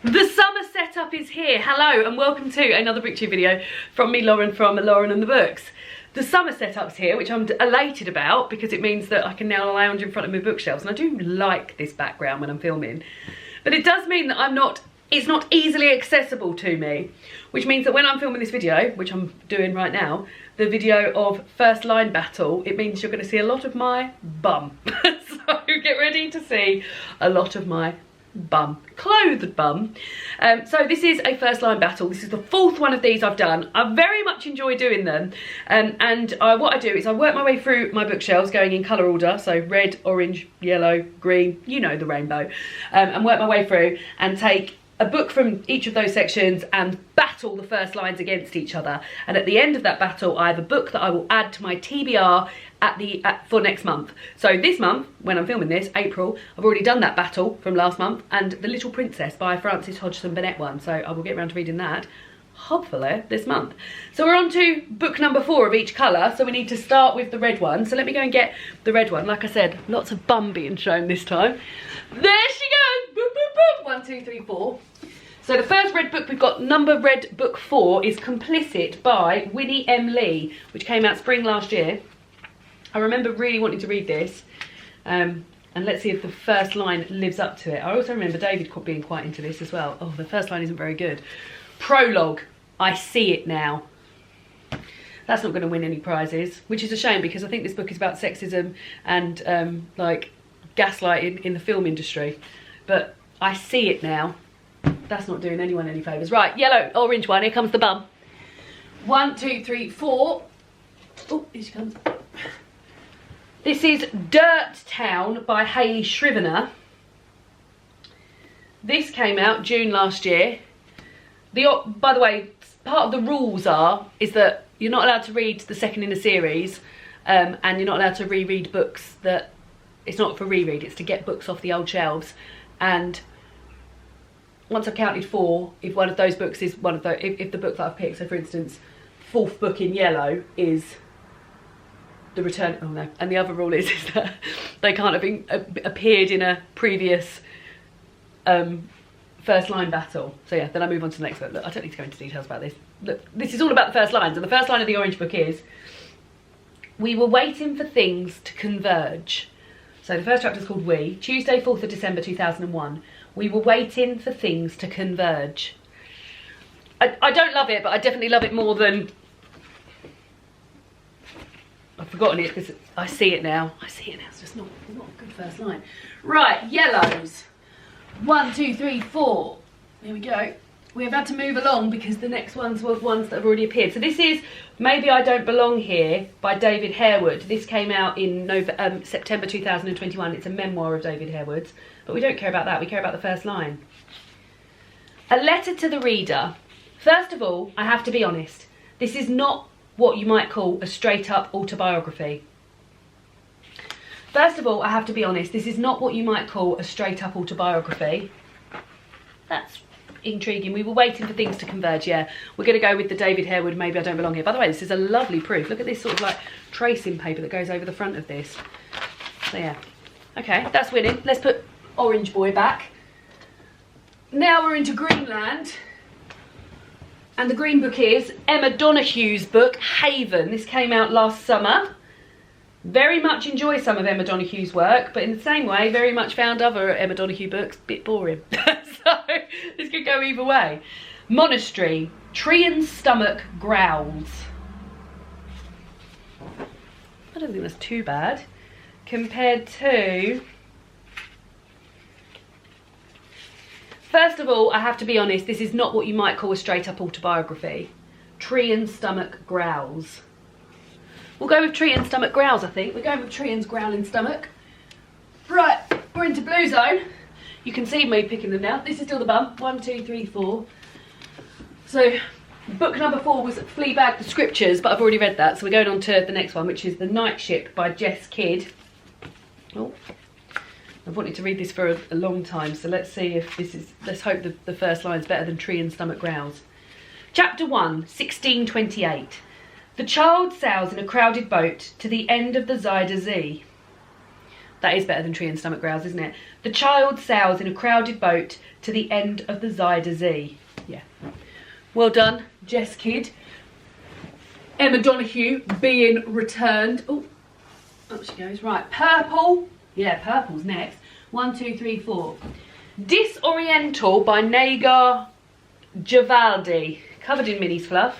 The summer setup is here. Hello and welcome to another BookTube video from me, Lauren, from Lauren and the Books. The summer setup's here, which I'm elated about because it means that I can now lounge in front of my bookshelves, and I do like this background when I'm filming. But it does mean that it's not easily accessible to me, which means that when I'm filming this video, which I'm doing right now, the video of First Line Battle, it means you're going to see a lot of my bum. So get ready to see a lot of my bum, clothed bum. So this is a First Line Battle. This is the fourth one of these I've done. I very much enjoy doing them, what I do is I work my way through my bookshelves going in colour order, so red, orange, yellow, green, you know, the rainbow, and work my way through and take a book from each of those sections and battle the first lines against each other. And at the end of that battle, I have a book that I will add to my TBR for next month. So this month, when I'm filming this, April, I've already done that battle from last month, and The Little Princess by Frances Hodgson Burnett one. So I will get around to reading that, hopefully, this month. So we're on to book number 4 of each colour, so we need to start with the red one. So let me go and get the red one. Like I said, lots of bum being shown this time. There she goes! Boop, boop, boop. 1, 2, 3, 4. So the first red book we've got, number red book 4, is Complicit by Winnie M. Lee, which came out spring last year. I remember really wanting to read this, and let's see if the first line lives up to it. I also remember David being quite into this as well. Oh, the first line isn't very good. Prologue, I see it now. That's not going to win any prizes, which is a shame because I think this book is about sexism and like gaslighting in the film industry. But I see it now. That's not doing anyone any favours. Right, yellow, orange one, here comes the bum. 1, 2, 3, 4. Oh, here she comes. This is Dirt Town by Hayley Scrivener. This came out June last year. By the way, part of the rules is that you're not allowed to read the second in a series, and you're not allowed to reread books that, it's not for reread, it's to get books off the old shelves. And once I've counted 4, if one of those books is one of those, if the book that I've picked, so for instance, 4th book in yellow is The Return, oh no, and the other rule is that they can't have appeared in a previous First Line Battle. So yeah, then I move on to the next book. Look, I don't need to go into details about this. Look, this is all about the first lines, and the first line of the orange book is, we were waiting for things to converge. So the first chapter is called We, Tuesday 4th of December 2001. We were waiting for things to converge. I don't love it, but I definitely love it more than, I've forgotten it because I see it now. I see it now, it's just not a good first line. Right, yellows. 1, 2, 3, 4. There we go. We've had to move along because the next ones were ones that have already appeared. So this is Maybe I Don't Belong Here by David Harewood. This came out in September 2021. It's a memoir of David Harewood's, but we don't care about that. We care about the first line. A letter to the reader. First of all, I have to be honest. This is not what you might call a straight-up autobiography. First of all, I have to be honest. This is not what you might call a straight-up autobiography. That's intriguing. We were waiting for things to converge. Yeah, we're going to go with the David Harewood Maybe I Don't Belong Here. By the way, this is a lovely proof. Look at this sort of like tracing paper that goes over the front of this. So yeah, okay, that's winning. Let's put Orange Boy back. Now we're into Greenland, and the green book is Emma Donohue's book Haven. This came out last summer. Very much enjoy some of Emma Donohue's work, but in the same way, very much found other Emma Donohue books a bit boring. So this could go either way. Monastery, Tree and Stomach Growls. I don't think that's too bad compared to... First of all, I have to be honest, this is not what you might call a straight up autobiography. Tree and Stomach Growls. We'll go with Tree and Stomach Growls, I think. We're going with Tree and Growling Stomach. Right, we're into Blue Zone. You can see me picking them now. This is still the bum. 1, 2, 3, 4. So book number 4 was Fleabag the Scriptures, but I've already read that. So we're going on to the next one, which is The Night Ship by Jess Kidd. Oh, I've wanted to read this for a long time, so let's see if this is, let's hope the first line's better than Tree and Stomach Growls. Chapter 1, 1628. The child sails in a crowded boat to the end of the Zuyder Zee. That is better than Tree and Stomach Growls, isn't it? The child sails in a crowded boat to the end of the Zyder Z. Yeah. Well done, Jess Kidd. Emma Donoghue being returned. Oh, up she goes. Right, purple. Yeah, purple's next. 1, 2, 3, 4. Disoriental by Nagar Javaldi. Covered in Minnie's fluff.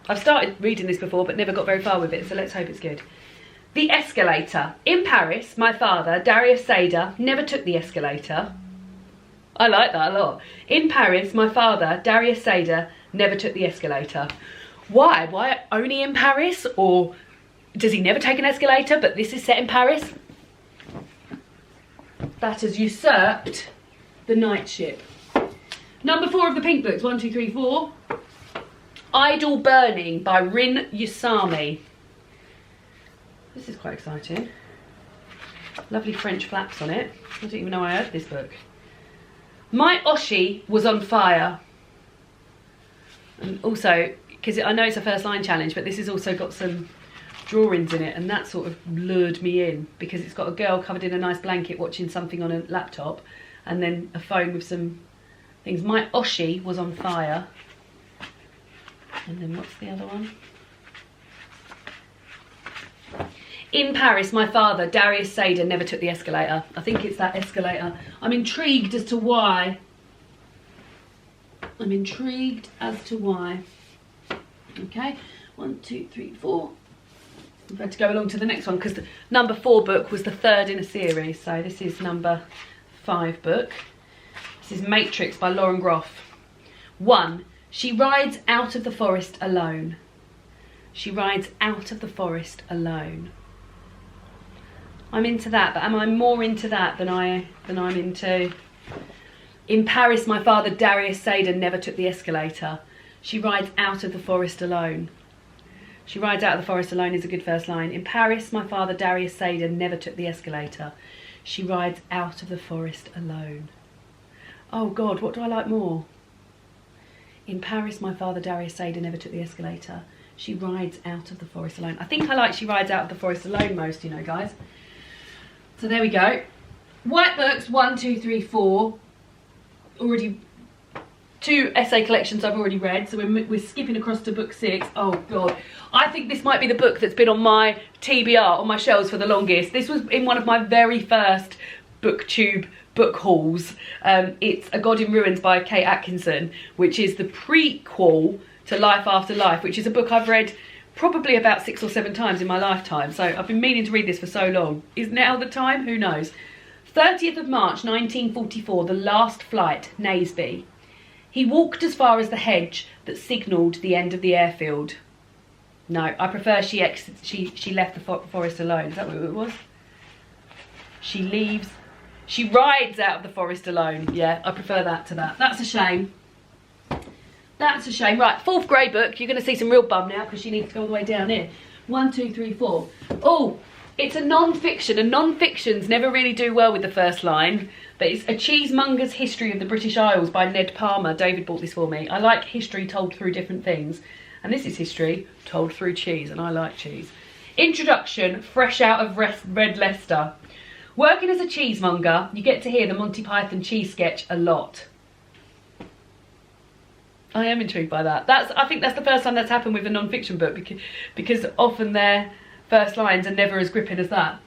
I've started reading this before but never got very far with it, so let's hope it's good. The escalator. In Paris, my father, Darius Sader, never took the escalator. I like that a lot. In Paris, my father, Darius Sader, never took the escalator. Why? Why only in Paris? Or does he never take an escalator, but this is set in Paris? That has usurped the night ship. Number 4 of the pink books. 1, 2, 3, 4. Idol Burning by Rin Yusami. This is quite exciting. Lovely French flaps on it. I didn't even know I had this book. My Oshi was on fire. And also, because I know it's a first line challenge, but this has also got some drawings in it, and that sort of lured me in because it's got a girl covered in a nice blanket watching something on a laptop and then a phone with some things. My Oshi was on fire. And then what's the other one? In Paris, my father, Darius Sader, never took the escalator. I think it's that escalator. I'm intrigued as to why. I'm intrigued as to why. Okay, 1, 2, 3, 4. We've had to go along to the next one because the number 4 book was the 3rd in a series. So this is number 5 book. This is Matrix by Lauren Groff. 1. She rides out of the forest alone. She rides out of the forest alone. I'm into that, but am I more into that than I'm into? In Paris, my father, Darius Sader, never took the escalator. She rides out of the forest alone. She rides out of the forest alone is a good first line. In Paris, my father, Darius Sader, never took the escalator. She rides out of the forest alone. Oh God, what do I like more? In Paris, my father, Darius Sader, never took the escalator. She rides out of the forest alone. I think I like She Rides Out of the Forest Alone most, you know, guys. So there we go. White books, 1, 2, 3, 4. Already 2 essay collections I've already read, so we're skipping across to book 6. Oh God, I think this might be the book that's been on my TBR, on my shelves for the longest. This was in one of my very first BookTube book hauls. It's A God in Ruins by Kate Atkinson, which is the prequel to Life After Life, which is a book I've read probably about 6 or 7 times in my lifetime. So I've been meaning to read this for so long. Is now the time? Who knows? 30th of March 1944, The Last Flight, Naseby. He walked as far as the hedge that signalled the end of the airfield. No, I prefer she left the forest alone. Is that what it was? She rides out of the forest alone. Yeah, I prefer that to that. That's a shame. That's a shame. Right, 4th grade book. You're going to see some real bum now because she needs to go all the way down here. 1, 2, 3, 4. Oh, it's a non-fiction, and non-fictions never really do well with the first line. But it's A Cheesemonger's History of the British Isles by Ned Palmer. David bought this for me. I like history told through different things. And this is history told through cheese, and I like cheese. Introduction, fresh out of Red Leicester. Working as a cheesemonger, you get to hear the Monty Python cheese sketch a lot. I am intrigued by that. I think that's the first time that's happened with a non-fiction book because often their first lines are never as gripping as that.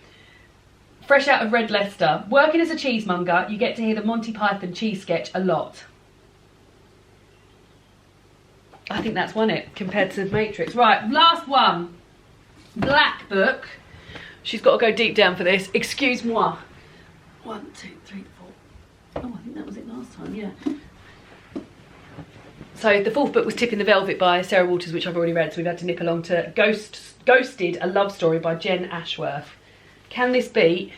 Fresh out of Red Leicester. Working as a cheesemonger, you get to hear the Monty Python cheese sketch a lot. I think that's won it compared to Matrix. Right, last one. Black book. She's got to go deep down for this. Excuse-moi. 1, 2, 3, 4. Oh, I think that was it last time, yeah. So the 4th book was Tipping the Velvet by Sarah Waters, which I've already read, so we've had to nip along to Ghosted, A Love Story by Jen Ashworth. Can this beat?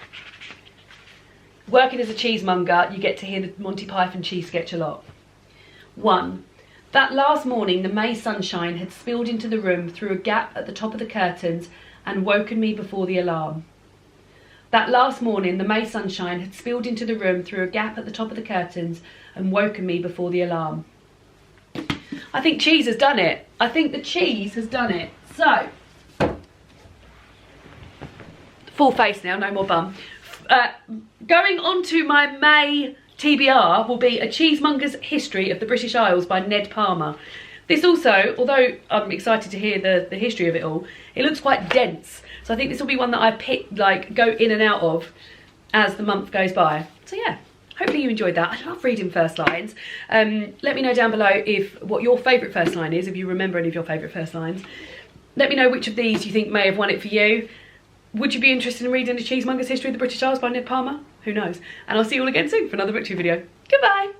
Working as a cheesemonger, you get to hear the Monty Python cheese sketch a lot. 1. That last morning, the May sunshine had spilled into the room through a gap at the top of the curtains and woken me before the alarm. That last morning, the May sunshine had spilled into the room through a gap at the top of the curtains and woken me before the alarm. I think cheese has done it. I think the cheese has done it. So, Full face now, no more bum. Going on to my May TBR will be A Cheesemonger's History of the British Isles by Ned Palmer. This also, although I'm excited to hear the history of it all, it looks quite dense. So I think this will be one that I go in and out of as the month goes by. So yeah, hopefully you enjoyed that. I love reading first lines. Let me know down below what your favourite first line is, if you remember any of your favourite first lines. Let me know which of these you think may have won it for you. Would you be interested in reading A Cheesemonger's History of the British Isles by Ned Palmer? Who knows? And I'll see you all again soon for another booktube video. Goodbye!